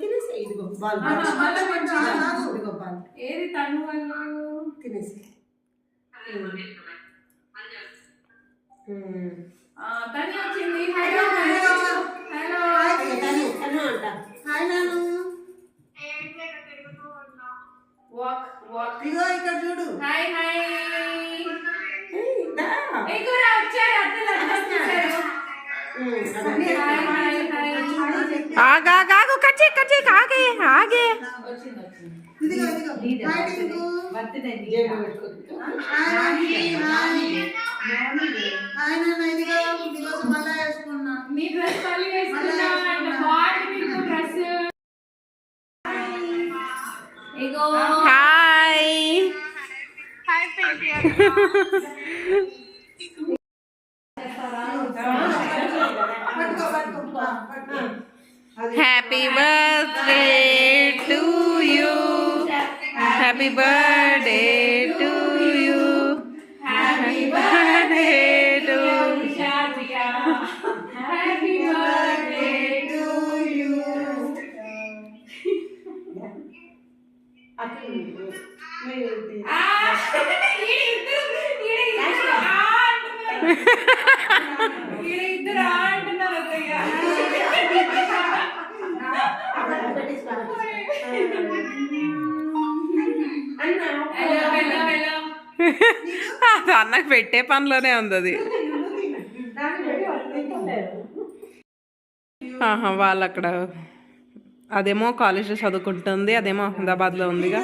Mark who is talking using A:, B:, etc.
A: తినేసి ఇదిగో బాల్ ఇదిగో బాల్
B: ఏది తను వాళ్ళు
A: తినేసి
B: తను వచ్చింది. హలో హలో
A: తను అంట. హాయ్ నాను.
B: Walk walk.
A: ఇగో ఇక్కడ చూడు.
B: Hi hi. ఇగోరా వచ్చారు అత్తలు వచ్చారు. Hi hi hi.
C: ఆగా ఆగు కచ్చి కచ్చి ఆగే ఆగే.
B: వచ్చింది వచ్చింది.
A: ఇదిగో ఇదిగో. హాయ్ టింకు.
B: బర్త్డే
A: జేబు పెట్టుకో. Hi hi. హాయ్ నాన్న ఇదిగో ఇదిగో మళ్ళా వేసుకున్నా.
B: నీ డ్రెస్ మళ్ళీ వేసుకున్నా అంటే బాగుంది నీకు dress. Ego
C: hi
D: hi Pinky.
C: Happy birthday to you happy birthday to you happy birthday to
B: happy birthday to you. ఇద్దరు అంటున్నారు అత్తయ్య.
C: అది అన్నకు పెట్టే పనిలోనే ఉంది అది. వాళ్ళు అక్కడ అదేమో కాలేజ్లో చదువుకుంటుంది, అదేమో అహ్మదాబాద్లో ఉందిగా.